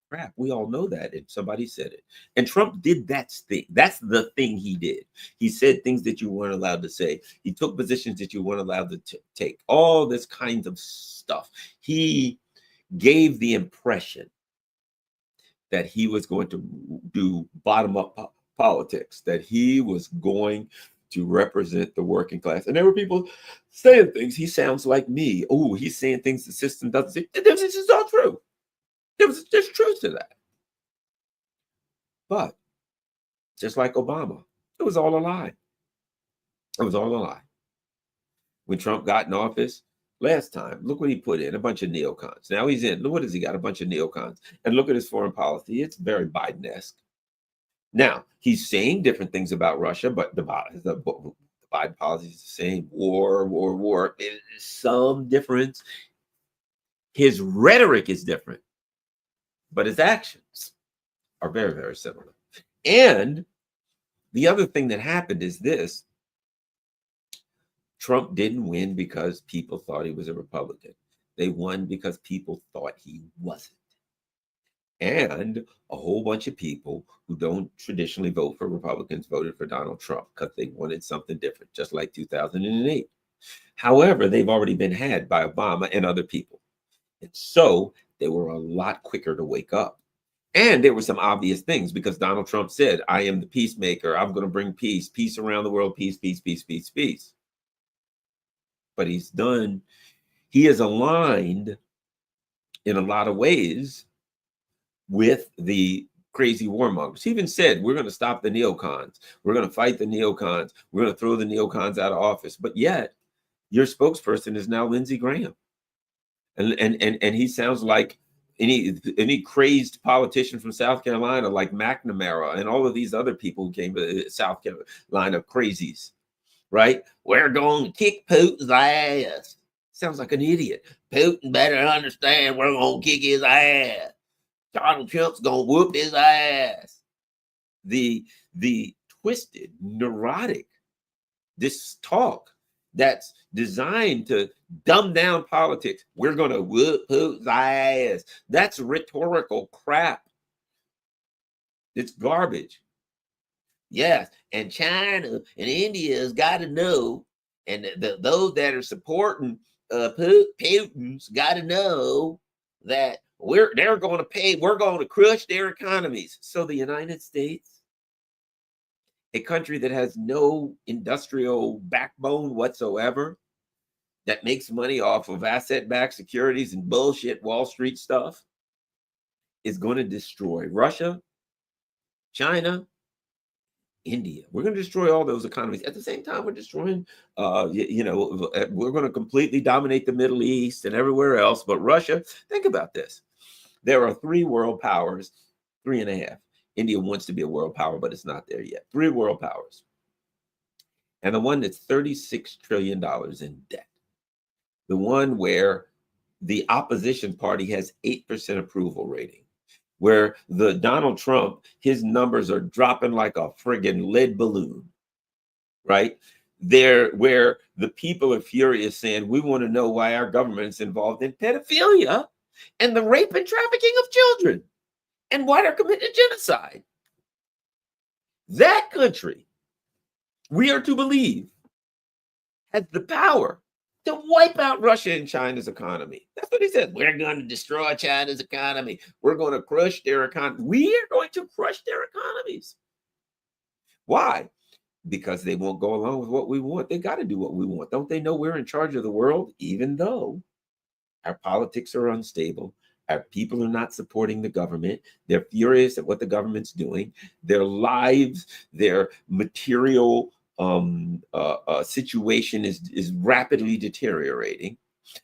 crap, we all know that. And somebody said it. And Trump did that thing. That's the thing he did. He said things that you weren't allowed to say. He took positions that you weren't allowed to take. All this kind of stuff. He gave the impression that he was going to do bottom up politics, that he was going to represent the working class. And there were people saying things. He sounds like me. Oh, he's saying things the system doesn't say. This is all true. There's truth to that. But just like Obama, it was all a lie. It was all a lie. When Trump got in office last time, look what he put in, a bunch of neocons. Now he's in, look what has he got, a bunch of neocons. And look at his foreign policy. It's very Biden-esque. Now, he's saying different things about Russia, but the Biden policy is the same. War. There's some difference. His rhetoric is different, but his actions are very, very similar. And the other thing that happened is this. Trump didn't win because people thought he was a Republican. They won because people thought he wasn't. And a whole bunch of people who don't traditionally vote for Republicans voted for Donald Trump because they wanted something different, just like 2008. However, they've already been had by Obama and other people. And so they were a lot quicker to wake up. And there were some obvious things because Donald Trump said, I am the peacemaker. I'm going to bring peace around the world, peace. But he is aligned in a lot of ways with the crazy warmongers. He even said, we're going to stop the neocons. We're going to fight the neocons. We're going to throw the neocons out of office. But yet, your spokesperson is now Lindsey Graham. And he sounds like any crazed politician from South Carolina, like McNamara and all of these other people who came to South Carolina, crazies, right? We're going to kick Putin's ass. Sounds like an idiot. Putin better understand we're going to kick his ass. Donald Trump's going to whoop his ass. The twisted, neurotic, this talk that's designed to dumb down politics. We're going to whoop Putin's ass. That's rhetorical crap. It's garbage. Yes, and China and India has got to know, and those that are supporting Putin's got to know that they're going to pay. We're going to crush their economies. So the United States, a country that has no industrial backbone whatsoever, that makes money off of asset-backed securities and bullshit Wall Street stuff, is going to destroy Russia, China, India. We're going to destroy all those economies. At the same time, we're destroying, we're going to completely dominate the Middle East and everywhere else. But Russia, think about this. There are 3 world powers, 3.5. India wants to be a world power, but it's not there yet. 3 world powers. And the one that's $36 trillion in debt. The one where the opposition party has 8% approval rating. Where the Donald Trump, his numbers are dropping like a friggin' lead balloon, right? Where the people are furious saying, we want to know why our government is involved in pedophilia and the rape and trafficking of children and why they're committing genocide. That country, we are to believe, has the power to wipe out Russia and China's economy. That's what he said. We're going to destroy China's economy. We're going to crush their economy. We are going to crush their economies. Why? Because they won't go along with what we want. They got to do what we want. Don't they know we're in charge of the world? Even though our politics are unstable, our people are not supporting the government. They're furious at what the government's doing. Their lives, their material situation is rapidly deteriorating.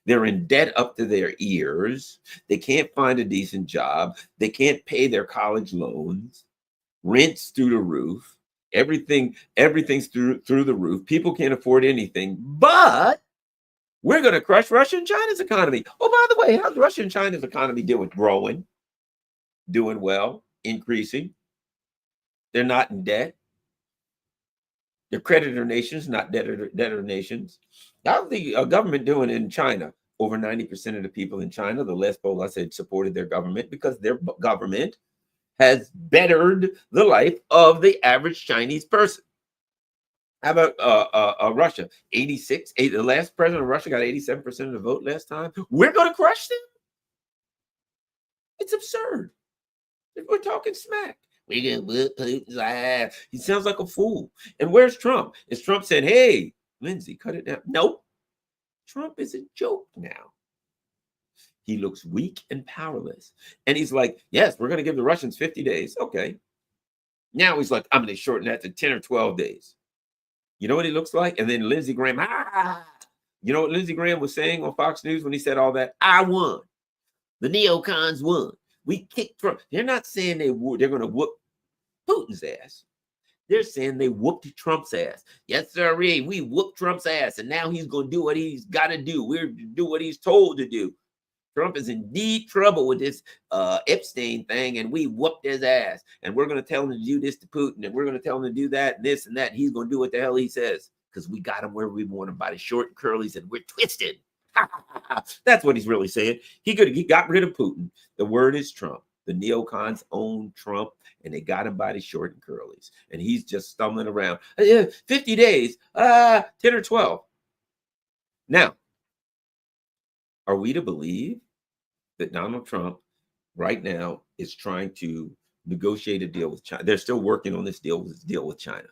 They're in debt up to their ears. They can't find a decent job. They can't pay their college loans. Rent's through the roof. Everything's through the roof. People can't afford anything. But we're going to crush Russia and China's economy. Oh, by the way, how's Russia and China's economy doing? Growing, doing well, increasing. They're not in debt. They're creditor nations, not debtor nations. How's the government doing in China? over 90% of the people in China, the last poll I said, supported their government because their government has bettered the life of the average Chinese person. How about Russia? 86. The last president of Russia got 87% of the vote last time. We're going to crush them? It's absurd. We're talking smack. We can whip Putin's ass. He sounds like a fool. And where's Trump? Is Trump saying, hey, Lindsay, cut it down? Nope. Trump is a joke now. He looks weak and powerless. And he's like, yes, we're going to give the Russians 50 days. Okay. Now he's like, I'm going to shorten that to 10 or 12 days. You know what he looks like? And then Lindsey Graham, you know what Lindsey Graham was saying on Fox News when he said all that? I won. The neocons won. We kicked Trump. They're not saying they're going to whoop Putin's ass. They're saying they whooped Trump's ass. Yes, sir. We whooped Trump's ass. And now he's going to do what he's got to do. We're do what he's told to do. Trump is in deep trouble with this Epstein thing, and we whooped his ass. And we're going to tell him to do this to Putin, and we're going to tell him to do that, and this and that. And he's going to do what the hell he says because we got him where we want him by the short and curlies, and we're twisted. That's what he's really saying. He got rid of Putin. The word is Trump. The neocons own Trump, and they got him by the short and curlies. And he's just stumbling around. 50 days, 10 or 12. Now, are we to believe that Donald Trump right now is trying to negotiate a deal with China? They're still working on this deal with China.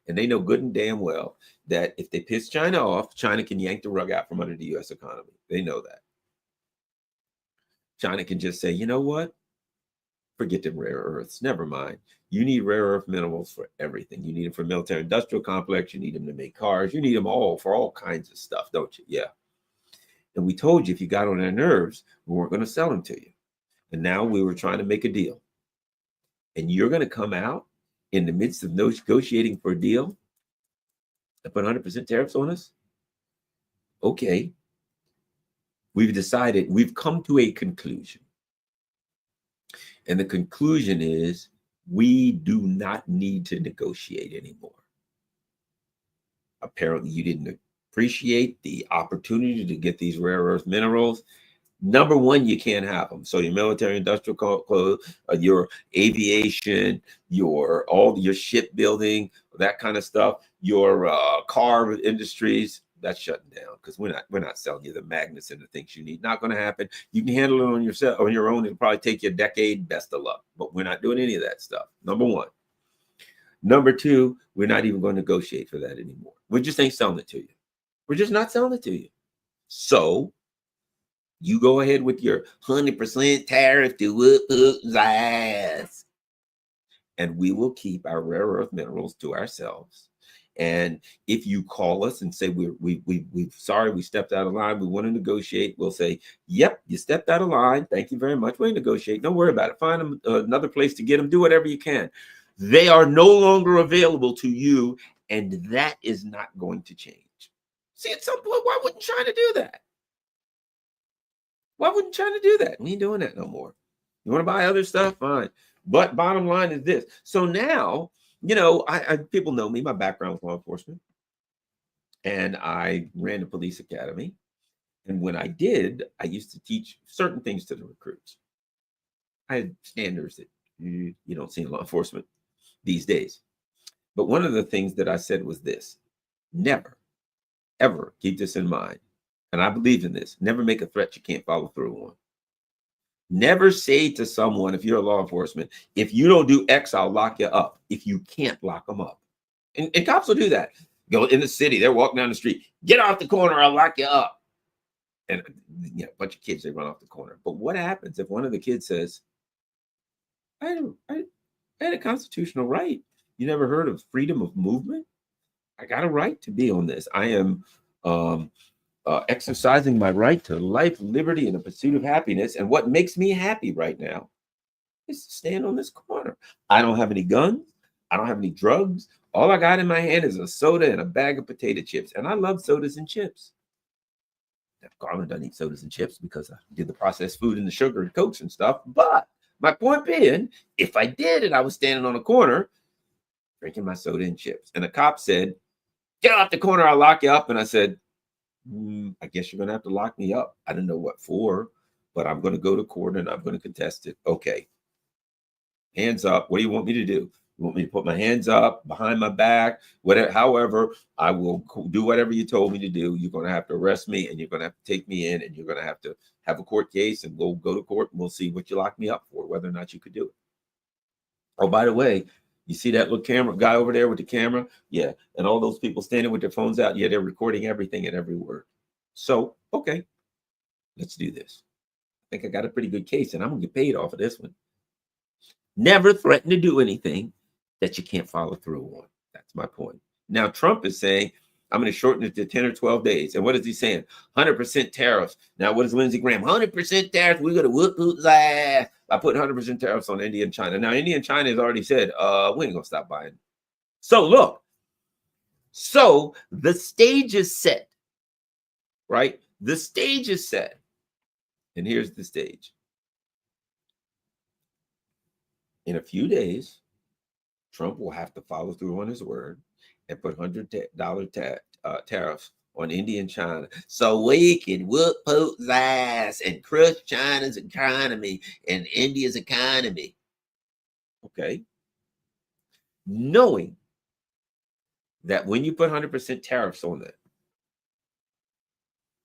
And they know good and damn well that if they piss China off, China can yank the rug out from under the U.S. economy. They know that. China can just say, you know what? Forget the rare earths. Never mind. You need rare earth minerals for everything. You need them for military industrial complex. You need them to make cars. You need them all for all kinds of stuff, don't you? Yeah. And we told you if you got on their nerves, we weren't going to sell them to you. And now we were trying to make a deal. And you're going to come out in the midst of negotiating for a deal and put 100% tariffs on us? Okay. We've come to a conclusion. And the conclusion is we do not need to negotiate anymore. Apparently, you didn't appreciate the opportunity to get these rare earth minerals. Number one, you can't have them. So your military industrial clothes, your aviation, your shipbuilding, that kind of stuff, your car industries, that's shutting down because we're not selling you the magnets and the things you need. Not going to happen. You can handle it on your own. It'll probably take you a decade. Best of luck. But we're not doing any of that stuff. Number one. Number two, we're not even going to negotiate for that anymore. We just ain't selling it to you. We're just not selling it to you. So you go ahead with your 100% tariff to whoop Putin's ass. And we will keep our rare earth minerals to ourselves. And if you call us and say we're sorry, we stepped out of line, we want to negotiate, we'll say, yep, you stepped out of line. Thank you very much. We negotiate. Don't worry about it. Find them another place to get them. Do whatever you can. They are no longer available to you, and that is not going to change. See, at some point, why wouldn't China do that? Why wouldn't China do that? We ain't doing that no more. You want to buy other stuff? Fine. But bottom line is this. So now, you know, I people know me, my background with law enforcement. And I ran the police academy. And when I did, I used to teach certain things to the recruits. I had standards that you don't see in law enforcement these days. But one of the things that I said was this: never, ever, keep this in mind. And I believe in this. Never make a threat you can't follow through on. Never say to someone, if you're a law enforcement, if you don't do X, I'll lock you up. If you can't lock them up. And cops will do that. Go in the city, they're walking down the street. Get off the corner, I'll lock you up. And a bunch of kids, they run off the corner. But what happens if one of the kids says, I had a constitutional right. You never heard of freedom of movement? I got a right to be on this. I am exercising my right to life, liberty, and the pursuit of happiness. And what makes me happy right now is to stand on this corner. I don't have any guns. I don't have any drugs. All I got in my hand is a soda and a bag of potato chips. And I love sodas and chips. Now, Garland doesn't eat sodas and chips because I did the processed food and the sugar and Cokes and stuff. But my point being, if I did and I was standing on a corner drinking my soda and chips, and a cop said, get off the corner, I'll lock you up. And I said, I guess you're going to have to lock me up. I don't know what for, but I'm going to go to court and I'm going to contest it. Okay, hands up. What do you want me to do? You want me to put my hands up behind my back? Whatever. However, I will do whatever you told me to do. You're going to have to arrest me and you're going to have to take me in and you're going to have a court case and we'll go to court and we'll see what you lock me up for, whether or not you could do it. Oh, by the way, you see that little camera guy over there with the camera? Yeah. And all those people standing with their phones out. Yeah, they're recording everything and every word. So, okay, let's do this. I think I got a pretty good case and I'm going to get paid off of this one. Never threaten to do anything that you can't follow through on. That's my point. Now, Trump is saying, I'm going to shorten it to 10 or 12 days. And what is he saying? 100% tariffs. Now, what is Lindsey Graham? 100% tariffs. We're going to whoop Putin's ass by putting 100% tariffs on India and China. Now, India and China has already said, we ain't going to stop buying. So, look. So, the stage is set, right? The stage is set. And here's the stage. In a few days, Trump will have to follow through on his word and put $100 tariffs on India and China so we can whoop Putin's ass and crush China's economy and India's economy. Okay. Knowing that when you put 100% tariffs on it,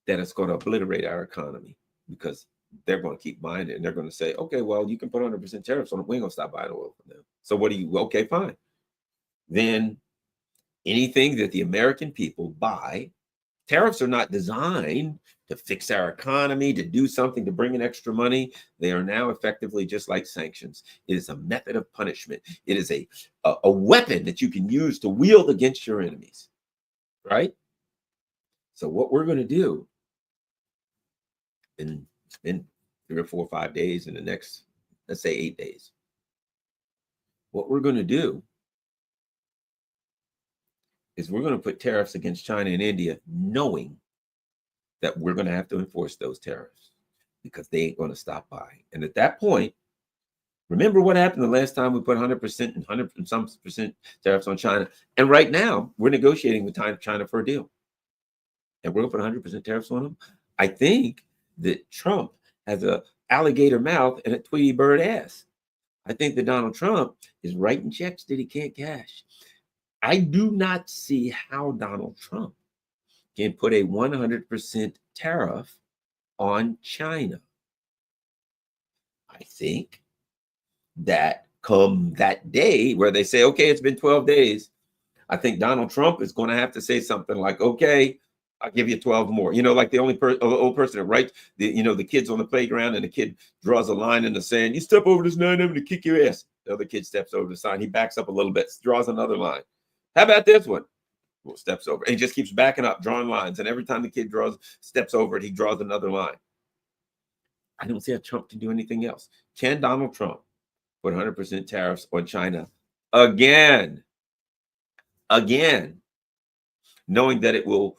that it's going to obliterate our economy because they're going to keep buying it and they're going to say, okay, well, you can put 100% tariffs on it. We ain't going to stop buying oil from them. So what do you, okay, fine. Then anything that the American people buy, tariffs are not designed to fix our economy, to do something, to bring in extra money. They are now effectively just like sanctions. It is a method of punishment. It is a weapon that you can use to wield against your enemies, right? So what we're going to do, and it's been 3 or 4 or 5 days in the next, let's say 8 days. What we're going to do is we're going to put tariffs against China and India, knowing that we're going to have to enforce those tariffs because they ain't going to stop buying. And at that point, remember what happened the last time we put 100% and 100 and some percent tariffs on China. And right now we're negotiating with China for a deal. And we're going to put 100% tariffs on them. I think that Trump has a alligator mouth and a Tweety bird ass. I think that Donald Trump is writing checks that he can't cash. I do not see how Donald Trump can put a 100% tariff on China. I think that come that day where they say, okay, it's been 12 days, I think Donald Trump is going to have to say something like, okay, I'll give you 12 more. You know, like the only old person that writes, the kids on the playground and the kid draws a line in the sand. You step over this line, I'm going to kick your ass. The other kid steps over the sign. He backs up a little bit, draws another line. How about this one? Well, steps over. And he just keeps backing up, drawing lines. And every time the kid steps over it, he draws another line. I don't see how Trump can do anything else. Can Donald Trump put 100% tariffs on China again, knowing that it will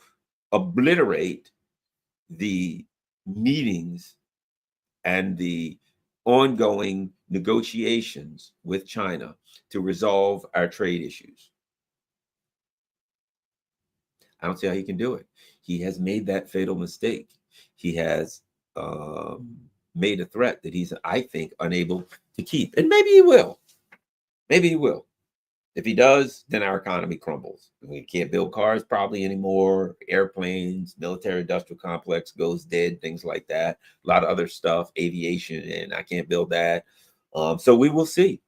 obliterate the meetings and the ongoing negotiations with China to resolve our trade issues? I don't see how he can do it. He has made that fatal mistake. He has made a threat that he's, I think, unable to keep. And maybe he will. Maybe he will. If he does, then our economy crumbles. We can't build cars probably anymore. Airplanes, military industrial complex goes dead, things like that. A lot of other stuff, aviation, and I can't build that. So we will see.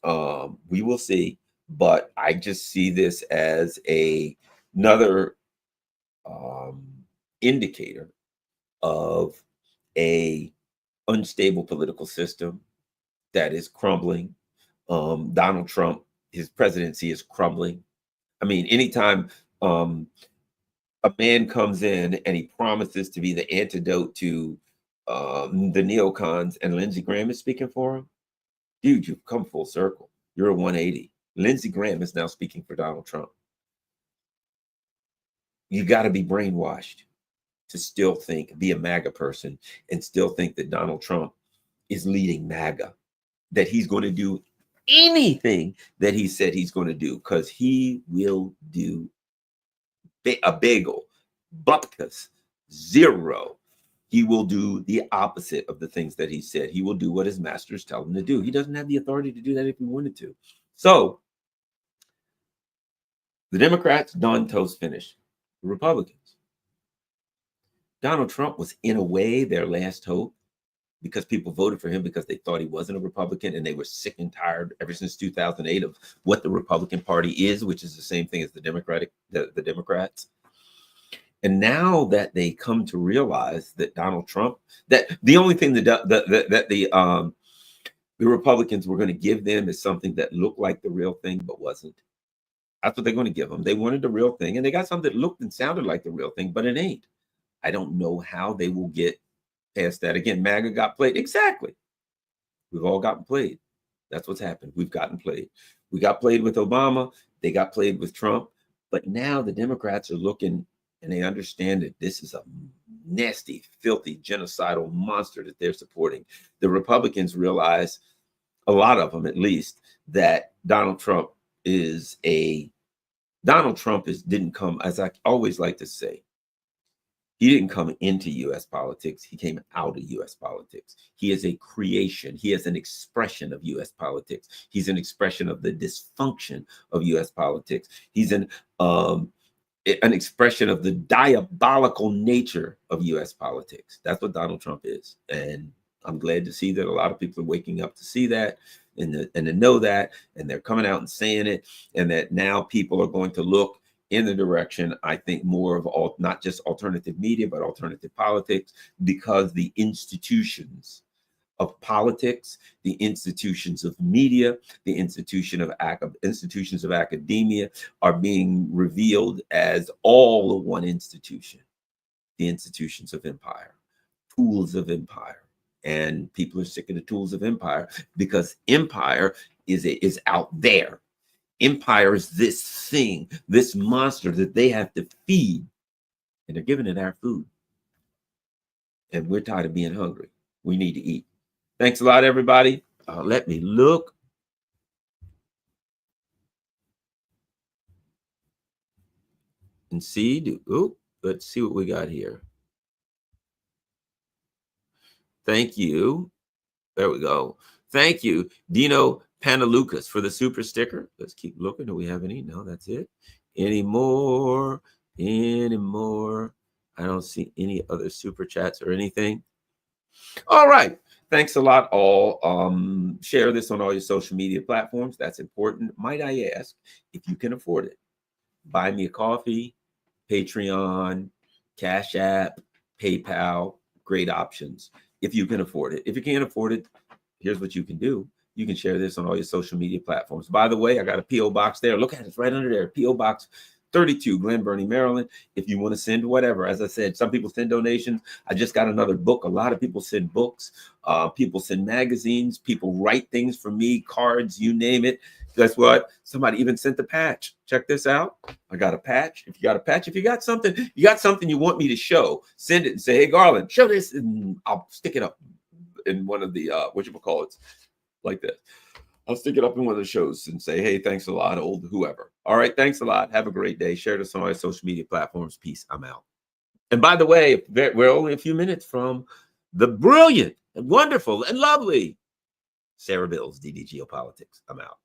We will see. But I just see this as another indicator of a unstable political system that is crumbling. Donald Trump, his presidency is crumbling. I mean, anytime a man comes in and he promises to be the antidote to the neocons, and Lindsey Graham is speaking for him, dude, you've come full circle. You're a 180. Lindsey Graham is now speaking for Donald Trump. You got to be brainwashed to still think, be a MAGA person, and still think that Donald Trump is leading MAGA, that he's going to do anything that he said he's going to do, because he will do a bagel Bupkis, zero. He will do the opposite of the things that he said. He will do what his masters tell him to do. He doesn't have the authority to do that if he wanted to. So the Democrats, done, toast, finished. The Republicans. Donald Trump was, in a way, their last hope, because people voted for him because they thought he wasn't a Republican, and they were sick and tired ever since 2008 of what the Republican Party is, which is the same thing as the Democrats. And now that they come to realize that Donald Trump, that the only thing that the Republicans were going to give them is something that looked like the real thing but wasn't. That's what they're going to give them. They wanted the real thing, and they got something that looked and sounded like the real thing, but it ain't. I don't know how they will get past that. Again, MAGA got played. Exactly. We've all gotten played. That's what's happened. We've gotten played. We got played with Obama. They got played with Trump. But now the Democrats are looking, and they understand that this is a nasty, filthy, genocidal monster that they're supporting. The Republicans realize, a lot of them at least, that Donald Trump didn't come, as I always like to say, he didn't come into U.S. politics. He came out of U.S. politics. He is a creation. He is an expression of U.S. politics. He's an expression of the dysfunction of U.S. politics. He's an expression of the diabolical nature of U.S. politics. That's what Donald Trump is. And I'm glad to see that a lot of people are waking up to see that and to know that, and they're coming out and saying it, and that now people are going to look in the direction, I think, more of not just alternative media, but alternative politics, because the institutions of politics, the institutions of media, the institutions of academia are being revealed as all of one institution, the institutions of empire, tools of empire. And people are sick of the tools of empire, because empire is out there. Empire is this thing, this monster that they have to feed, and they're giving it our food. And we're tired of being hungry. We need to eat. Thanks a lot, everybody. Let me look. And see. Let's see what we got here. Thank you. There we go. Thank you, Dino Panalucas, for the super sticker. Let's keep looking. Do we have any? No, that's it. Any more? I don't see any other super chats or anything. All right. Thanks a lot, all. Share this on all your social media platforms. That's important. Might I ask if you can afford it? Buy me a coffee, Patreon, Cash App, PayPal. Great options if you can afford it. If you can't afford it, here's what you can do. You can share this on all your social media platforms. By the way, I got a P.O. box there. Look at it, it's right under there. P.O. Box 32, Glen Burnie, Maryland. If you want to send whatever, as I said, some people send donations. I just got another book. A lot of people send books. People send magazines. People write things for me, cards, you name it. Guess what? Somebody even sent the patch. Check this out. I got a patch. If you got a patch, if you got something you want me to show, send it and say, hey, Garland, show this, and I'll stick it up in one of the whatchamacallits, like this. I'll stick it up in one of the shows and say, hey, thanks a lot, old whoever. All right, thanks a lot. Have a great day. Share this on our social media platforms. Peace. I'm out. And by the way, we're only a few minutes from the brilliant and wonderful and lovely Sarah Bills, DD Geopolitics. I'm out.